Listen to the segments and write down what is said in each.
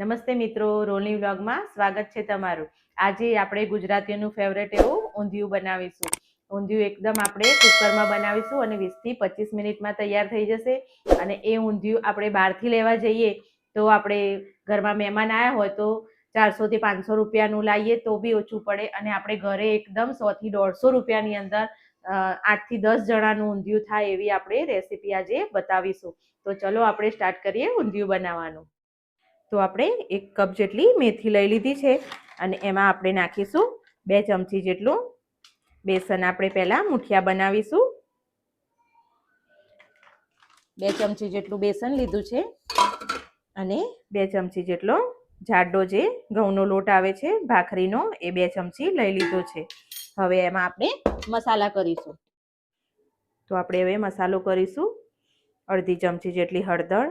નમસ્તે મિત્રો, રોલની વ્લોગમાં સ્વાગત છે તમારું। આજે આપણે ગુજરાતીઓનું ફેવરેટ એવું ઊંધિયું બનાવીશું। ઊંધિયું એકદમ આપણે કુકરમાં બનાવીશું અને 20 થી 25 મિનિટમાં તૈયાર થઈ જશે। અને એ ઊંધિયું આપણે બહારથી લેવા જઈએ તો આપણે ઘરમાં મહેમાન આવ્યા હોય તો 400 થી 500 રૂપિયાનું લાવીએ તો બી ઓછું પડે, અને આપણે ઘરે એકદમ 100 થી 150 રૂપિયાની અંદર 8 થી 10 જણાનું ઊંધિયું થાય એવી આપણે રેસીપી આજે બતાવીશું। તો ચલો આપણે સ્ટાર્ટ કરીએ ઊંધિયું બનાવવાનું। તો આપણે 1 કપ જેટલી મેથી લઈ લીધી છે અને એમાં આપણે નાખીશું 2 ચમચી જેટલું બેસન। આપણે પહેલા મુઠિયા બનાવીશું। 2 ચમચી જેટલું બેસન લીધું છે અને 2 ચમચી જેટલો જાડો જે ઘઉંનો લોટ આવે છે ભાખરીનો, એ 2 ચમચી લઈ લીધો છે। હવે એમાં આપણે મસાલા કરીશું। તો આપણે હવે મસાલો કરીશું। અડધી ચમચી જેટલી હળદર,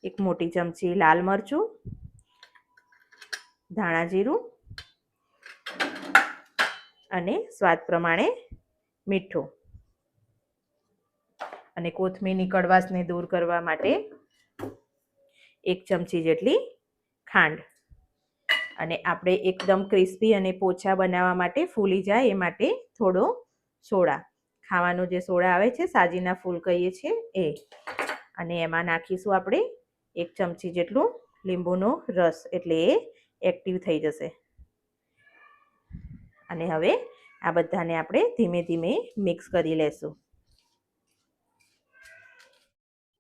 1 મોટી ચમચી લાલ મરચું, ધાણા જીરું અને સ્વાદ પ્રમાણે મીઠું, અને કોથમીરની કડવાશને દૂર કરવા માટે 1 ચમચી જેટલી ખાંડ। અને આપણે એકદમ ક્રિસ્પી અને પોચા બનાવવા માટે, ફૂલી જાય એ માટે થોડો સોડા, ખાવાનો જે સોડા આવે છે, સાજીના ફૂલ કહીએ છીએ એ। અને એમાં નાખીશું આપણે 1 ચમચી જેટલું લીંબુનો રસ, એટલે એ એક્ટિવ થઈ જશે। અને હવે આ બધાને આપણે ધીમે ધીમે મિક્સ કરી લેશું।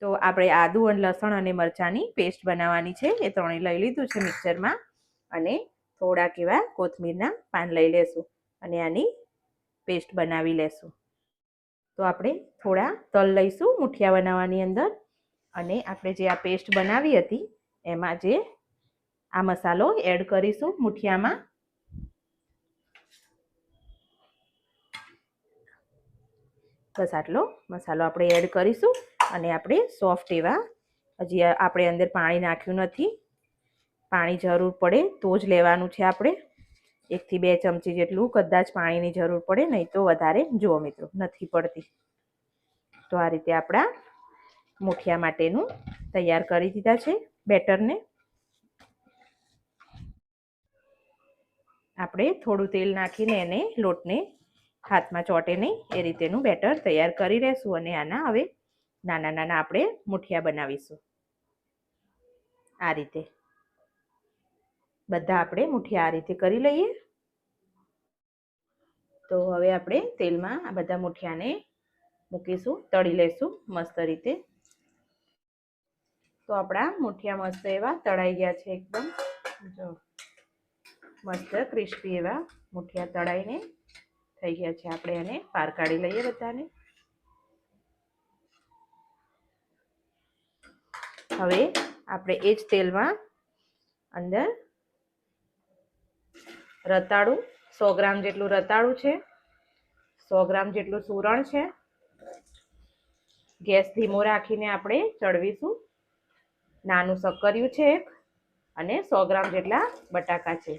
તો આપણે આદુ અને લસણ અને મરચાંની પેસ્ટ બનાવવાની છે, એ ત્રણેય લઈ લીધું છે મિક્સરમાં। અને થોડાક એવા કોથમીરના પાન લઈ લેશું અને આની પેસ્ટ બનાવી લેશું। તો આપણે થોડા તલ લઈશું મુઠિયા બનાવવાની અંદર, અને આપણે જે આ પેસ્ટ બનાવી હતી એમાં જે આ મસાલો એડ કરીશું મુઠિયામાં। બસ આટલો મસાલો આપણે એડ કરીશું અને આપણે સોફ્ટ એવા, હજી આપણે અંદર પાણી નાખ્યું નથી, પાણી જરૂર પડે તો જ લેવાનું છે આપણે। 1 થી 2 ચમચી જેટલું કદાચ પાણીની જરૂર પડે, નહીં તો વધારે જુઓ મિત્રો નથી પડતી। તો આ રીતે આપણા મુઠિયા માટેનું તૈયાર કરી દીધા છે બેટરને। આપણે થોડું તેલ નાખીને એને લોટને હાથમાં ચોંટે નહીં એ રીતેનું બેટર તૈયાર કરી લેશું। અને આના હવે નાના નાના આપણે મુઠિયા બનાવીશું। આ રીતે બધા આપણે મુઠિયા આ રીતે કરી લઈએ। તો હવે આપણે તેલમાં આ બધા મુઠિયાને મૂકીશું, તળી લેશું મસ્ત રીતે। તો આપણા મુઠિયા મસ્ત એવા તળાઈ ગયા છે એકદમ, જો મસ્ત ક્રિસ્પી એવા મુઠિયા તળાઈને થઈ ગયા છે। આપણે એને બહાર કાઢી લઈએ બધાને। હવે આપણે એ જ તેલમાં અંદર રતાળું, 100 ગ્રામ જેટલું રતાળું છે, 100 ગ્રામ જેટલું સૂરણ છે, ગેસ ધીમો રાખીને આપણે ચડવીશું। નાનું શક્કરિયું છે એક, અને 100 ગ્રામ જેટલા બટાકા છે।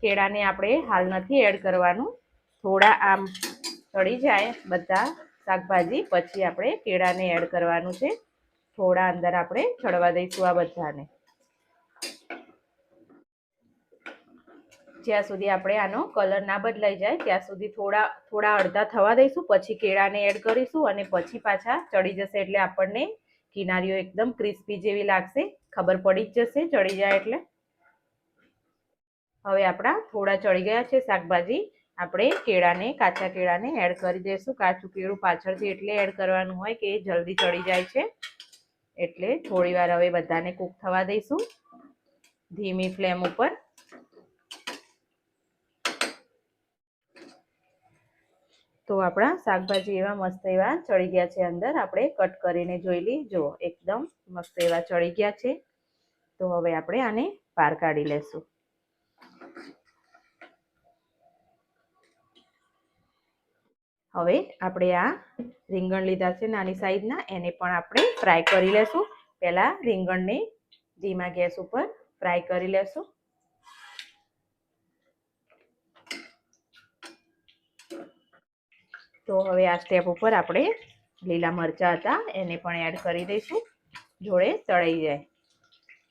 કેળાને આપણે હાલ નથી એડ કરવાનું, થોડા આમ ચડી જાય બધા શાકભાજી પછી આપણે કેળાને એડ કરવાનું છે। થોડા અંદર આપણે ચડવા દઈશું આ બધાને, જ્યાં સુધી આપણે આનો કલર ના બદલાઈ જાય ત્યાં સુધી થોડા અડધા થવા દઈશું, પછી કેળાને એડ કરીશું અને પછી પાછા ચડી જશે એટલે આપણને કિનારીઓ એકદમ ક્રિસ્પી જેવી લાગશે, ખબર પડી જ જશે ચડી જાય એટલે। હવે આપણા થોડા ચડી ગયા છે શાકભાજી, આપણે કેળાને, કાચા કેળાને એડ કરી દઈશું। કાચું કેળું પાછળથી એટલે એડ કરવાનું હોય કે એ જલ્દી ચડી જાય છે, એટલે થોડી વાર હવે બધાને કૂક થવા દઈશું ધીમી ફ્લેમ ઉપર। તો આપણા શાકભાજી એવા મસ્ત એવા ચડી ગયા છે અંદર, આપણે કટ કરીને જોઈ લઈએ, જો એકદમ મસ્ત એવા ચડી ગયા છે। તો હવે આપણે આને બહાર કાઢી લેશું। હવે આપણે આ રીંગણ લીધા છે નાની સાઈઝના, એને પણ આપણે ફ્રાય કરી લેશું। પહેલા રીંગણને ધીમા ગેસ ઉપર ફ્રાય કરી લેશું। તો હવે આ સ્ટેપ ઉપર આપણે લીલા મરચાં હતા એને પણ એડ કરી દઈશું, જોડે તળાઈ જાય।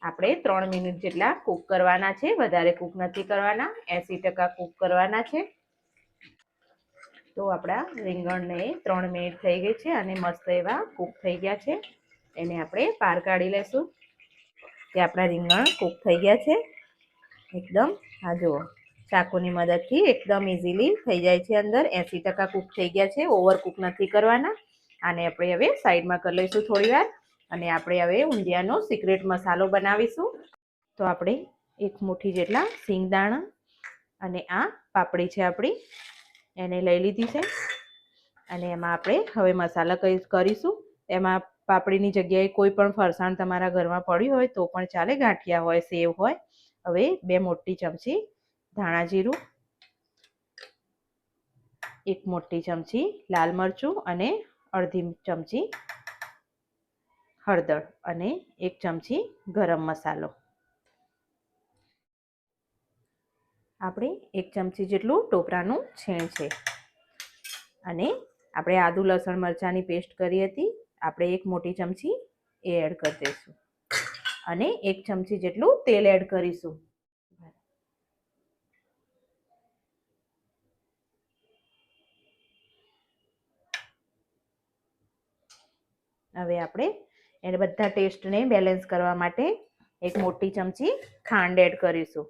આપણે 3 મિનિટ જેટલા કૂક કરવાના છે, વધારે કૂક નથી કરવાના, 80% કૂક કરવાના છે. તો આપણા રીંગણને 3 મિનિટ થઈ ગઈ છે અને મસ્ત એવા કૂક થઈ ગયા છે. એને આપણે બહાર કાઢી લેશું. કે આપણા રીંગણ કૂક થઈ ગયા છે એકદમ. આ જુઓ, ચાકુની મદદથી એકદમ ઇઝીલી થઈ જાય છે. અંદર 80% કૂક થઈ ગયા છે, ઓવર કૂક નથી કરવાના. આને આપણે હવે સાઈડમાં કરી લઈશું થોડી વાર અને આપણે હવે ઊંધિયાનો સિક્રેટ મસાલો બનાવીશું. તો આપણે 1 મુઠ્ઠી જેટલા સિંગદાણા અને આ પાપડી છે આપણી, એને લઈ લીધી છે અને એમાં આપણે હવે મસાલા કરીશું. એમાં પાપડીની જગ્યાએ કોઈ પણ ફરસાણ તમારા ઘરમાં પડ્યું હોય તો પણ ચાલે, ગાંઠિયા હોય, સેવ હોય. હવે 2 મોટી ચમચી ધાણા જીરું, 1 મોટી ચમચી લાલ મરચું અને અડધી ચમચી હળદર અને 1 ચમચી ગરમ મસાલો. આપણે 1 ચમચી જેટલું ટોપરાનું છીણ છે અને આપણે આદુ લસણ મરચાંની પેસ્ટ કરી હતી, આપણે 1 મોટી ચમચી એ એડ કરી દઈશું અને 1 ચમચી જેટલું તેલ એડ કરીશું. હવે આપણે એને બધા ટેસ્ટને બેલેન્સ કરવા માટે 1 મોટી ચમચી ખાંડ એડ કરીશું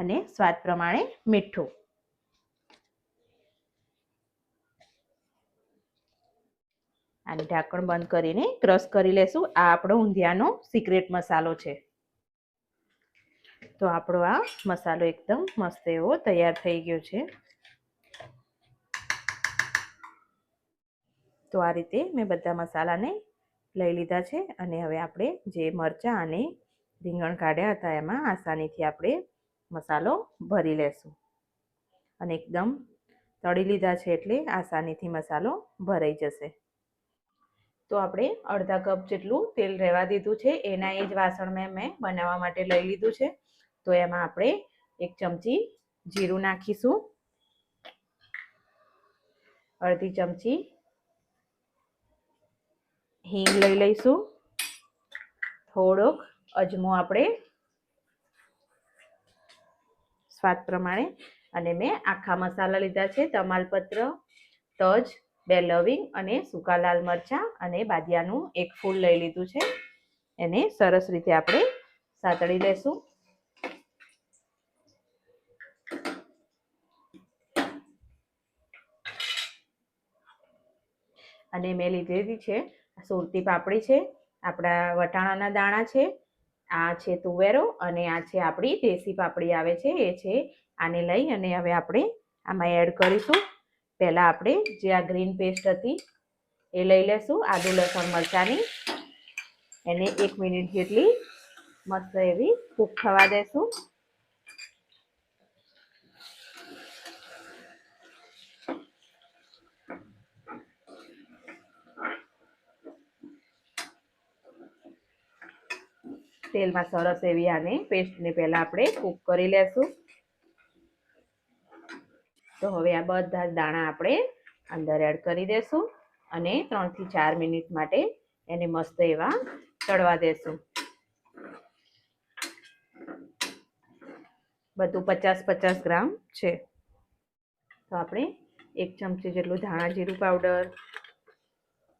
અને સ્વાદ પ્રમાણે મીઠું. આને ઢાંકણ બંધ કરીને ક્રશ કરી લેશું. આ આપણો ઊંધિયાનો સિક્રેટ મસાલો છે. તો આપણો આ મસાલો એકદમ મસ્ત એવો તૈયાર થઈ ગયો છે. તો આ રીતે મેં બધા મસાલાને લઈ લીધા છે અને હવે આપણે જે મરચાં અને રીંગણ કાઢ્યા હતા એમાં આસાનીથી આપણે મસાલો ભરી લેશું અને એકદમ તળી લીધા છે એટલે આસાનીથી મસાલો ભરાઈ જશે. તો આપણે અડધા કપ જેટલું તેલ રહેવા દીધું છે. એના એ જ વાસણમાં મેં બનાવવા માટે લઈ લીધું છે. તો એમાં આપણે 1 ચમચી જીરું નાખીશું, અડધી ચમચી હિંગ લઈ લઈશું, થોડોક અજમો આપણે સ્વાદ પ્રમાણે, અને મેં આખા મસાલા લીધા છે, તમાલપત્ર, તજ, 2 લવિંગ અને સૂકા લાલ મરચાં અને બાદિયાનું 1 ફૂલ લઈ લીધું છે. એને સરસ રીતે આપણે સાતળી લેશું. અને મેં લીધેલી છે સુરતી પાપડી છે, આપણા વટાણાના દાણા છે, આ છે તુવેરો અને આ છે આપણી દેશી પાપડી આવે છે એ છે. આને લઈ અને હવે આપણે આમાં એડ કરીશું. પહેલાં આપણે જે આ ગ્રીન પેસ્ટ હતી એ લઈ લેશું, આદુ લસણ મરચાંની. એને 1 મિનિટ જેટલી મસ્ત એવી કૂક થવા દેશું. તેલમાં સરસ એવી આને પેસ્ટને પહેલાં આપણે કૂક કરી લેશું. તો હવે આ બધા દાણા આપણે અંદર એડ કરી દેશું અને 3 થી 4 મિનિટ માટે એને મસ્ત એવા તળવા દેશું. બધું 50-50 ગ્રામ છે. તો આપણે 1 ચમચી જેટલું ધાણા જીરું પાવડર,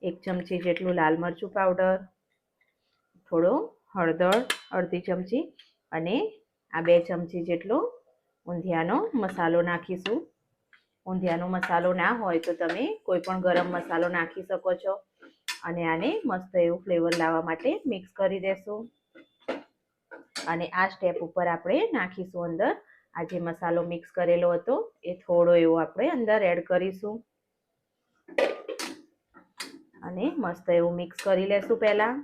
1 ચમચી જેટલું લાલ મરચું પાવડર, થોડો હળદર અડધી ચમચી અને આ 2 ચમચી જેટલો ઊંધિયાનો મસાલો નાખીશું. ઊંધિયાનો મસાલો ના હોય તો તમે કોઈ પણ ગરમ મસાલો નાખી શકો છો અને આને મસ્ત એવું ફ્લેવર લાવવા માટે મિક્સ કરી દેશું. અને આ સ્ટેપ ઉપર આપણે નાખીશું અંદર આ જે મસાલો મિક્સ કરેલો હતો એ થોડો એવો આપણે અંદર એડ કરીશું અને મસ્ત એવું મિક્સ કરી લેશું પહેલા.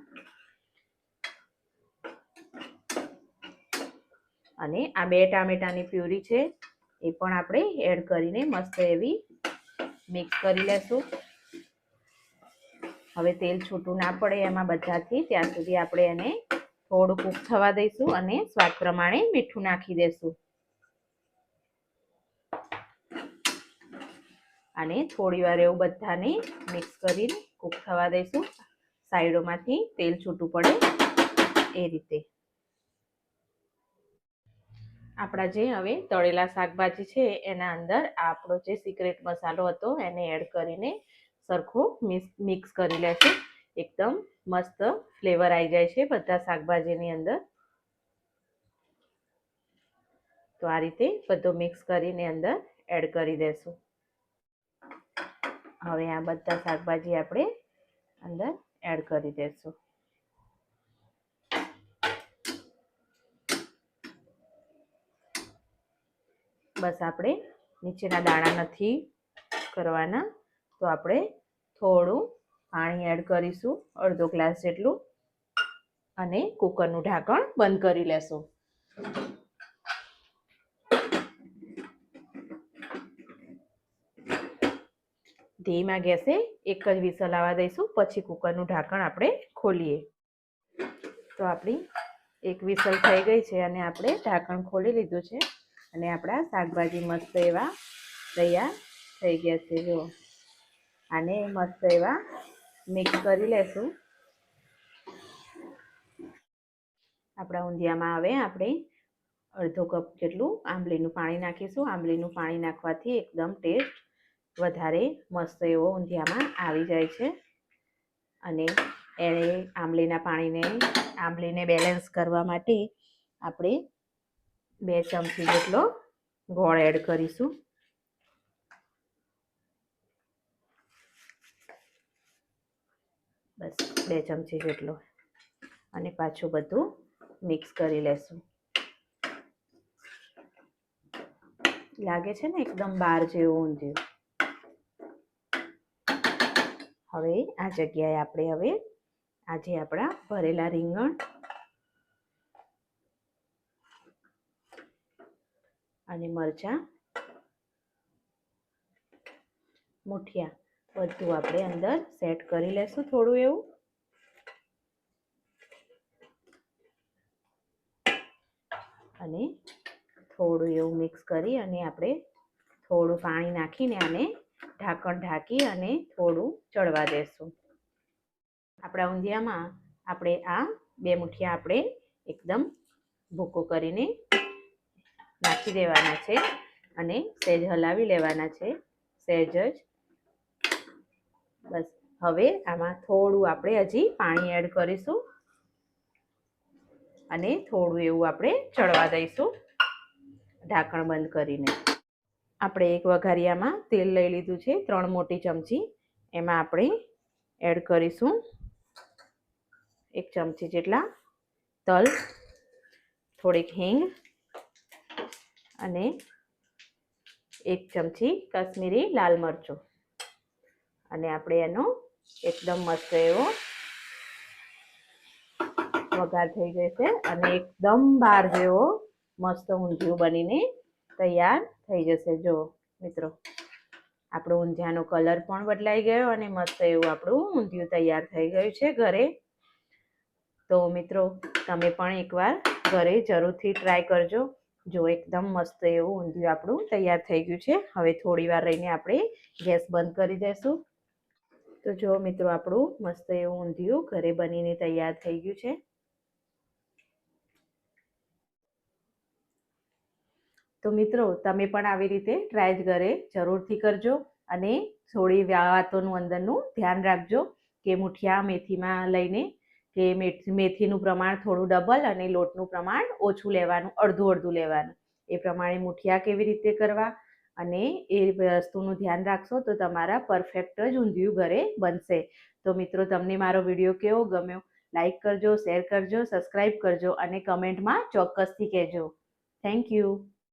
અને આ 2 ટામેટાની પ્યુરી છે એ પણ આપણે એડ કરીને મસ્ત એવી મિક્સ કરી લેશું. હવે તેલ છૂટું ના પડે એમાં બધાથી ત્યાં સુધી આપણે એને થોડું કૂક થવા દઈશું અને સ્વાદ પ્રમાણે મીઠું નાખી દેશું. અને થોડી વાર એવું બધાને મિક્સ કરીને કૂક થવા દઈશું, સાઈડોમાંથી તેલ છૂટું પડે એ રીતે. આપણા જે હવે તળેલા શાકભાજી છે એના અંદર આપણો જે સિક્રેટ મસાલો હતો એને એડ કરીને સરખું મિક્સ કરી લેશું. એકદમ મસ્ત ફ્લેવર આવી જાય છે બધા શાકભાજીની અંદર. તો આ રીતે બધું મિક્સ કરીને અંદર એડ કરી દેશું. હવે આ બધા શાકભાજી આપણે અંદર એડ કરી દેશું. બસ આપણે નીચેના દાણા નથી કરવાના, તો આપણે થોડું પાણી એડ કરીશું, અડધો ગ્લાસ જેટલું, અને કુકરનું ઢાંકણ બંધ કરી લેશું. ધીમા ગેસે એક જ વિસલ આવવા દઈશું, પછી કુકરનું ઢાંકણ આપણે ખોલીએ. તો આપણી એક વિસલ થઈ ગઈ છે અને આપણે ઢાંકણ ખોલી લીધું છે અને આપણા શાકભાજી મસ્ત એવા તૈયાર થઈ ગયા છે. જુઓ, આને મસ્ત એવા મિક્સ કરી લેશું. આપણા ઊંધિયામાં હવે આપણે અડધો કપ જેટલું આંબલીનું પાણી નાખીશું. આંબલીનું પાણી નાખવાથી એકદમ ટેસ્ટ વધારે મસ્ત એવો ઊંધિયામાં આવી જાય છે. અને આંબલીને બેલેન્સ કરવા માટે આપણે 2 ચમચી જેટલો ગોળ એડ કરીશું. બસ 2 ચમચી જેટલો, અને પાછું બધું મિક્સ કરી લેશું. લાગે છે ને એકદમ બાર જેવું ઊંધિયું. હવે આ જગ્યાએ આપણે આજે આપણા ભરેલા રીંગણ અને મરચાં, મુઠિયા બધું આપણે અંદર સેટ કરી લેશું થોડું એવું. અને થોડું એવું મિક્સ કરી અને આપણે થોડું પાણી નાખીને આને ઢાંકણ ઢાંકી અને થોડું ચડવા દેશું. આપણા ઊંધિયામાં આપણે આ 2 મુઠિયા આપણે એકદમ ભૂકો કરીને નાખી દેવાના છે અને સહેજ હલાવી લેવાના છે, સહેજ જ. બસ હવે આમાં થોડું આપણે હજી પાણી એડ કરીશું અને થોડું એવું આપણે ચડવા દઈશું ઢાંકણ બંધ કરીને. આપણે એક વઘારિયામાં તેલ લઈ લીધું છે 3 મોટી ચમચી. એમાં આપણે એડ કરીશું 1 ચમચી જેટલા તલ, થોડીક હિંગ અને 1 ચમચી કાશ્મીરી લાલ મરચું. અને આપણે એનો એકદમ મસ્ત એવો વઘાર થઈ જશે અને એકદમ બાર જેવો મસ્ત ઊંધિયું બનીને તૈયાર થઈ જશે. જો મિત્રો, આપણું ઊંધિયાનો કલર પણ બદલાઈ ગયો અને મસ્ત એવું આપણું ઊંધિયું તૈયાર થઈ ગયું છે ઘરે. તો મિત્રો, તમે પણ એકવાર ઘરે જરૂરથી ટ્રાય કરજો. જો એકદમ મસ્ત એવું ઊંધિયું આપણું તૈયાર થઈ ગયું છે. હવે થોડી વાર રહીને આપણે ગેસ બંધ કરી દઈશું. તો જો મિત્રો, આપણું મસ્ત એવું ઊંધિયું ઘરે બનીને તૈયાર થઈ ગયું છે. તો મિત્રો, તમે પણ આવી રીતે ટ્રાય ઘરે જરૂરથી કરજો અને થોડી વાતોનું અંદરનું ધ્યાન રાખજો કે મુઠિયા મેથીમાં લઈને કે મેથીનું પ્રમાણ થોડું ડબલ અને લોટનું પ્રમાણ ઓછું લેવાનું, અડધું લેવાનું. એ પ્રમાણે મુઠિયા કેવી રીતે કરવા અને એ વસ્તુનું ધ્યાન રાખશો તો તમારા પરફેક્ટ જ ઊંધિયું ઘરે બનશે. તો મિત્રો, તમને મારો વિડીયો કેવો ગમ્યો? લાઈક કરજો, શેર કરજો, સબસ્ક્રાઈબ કરજો અને કમેન્ટમાં ચોક્કસથી કહેજો. Thank you.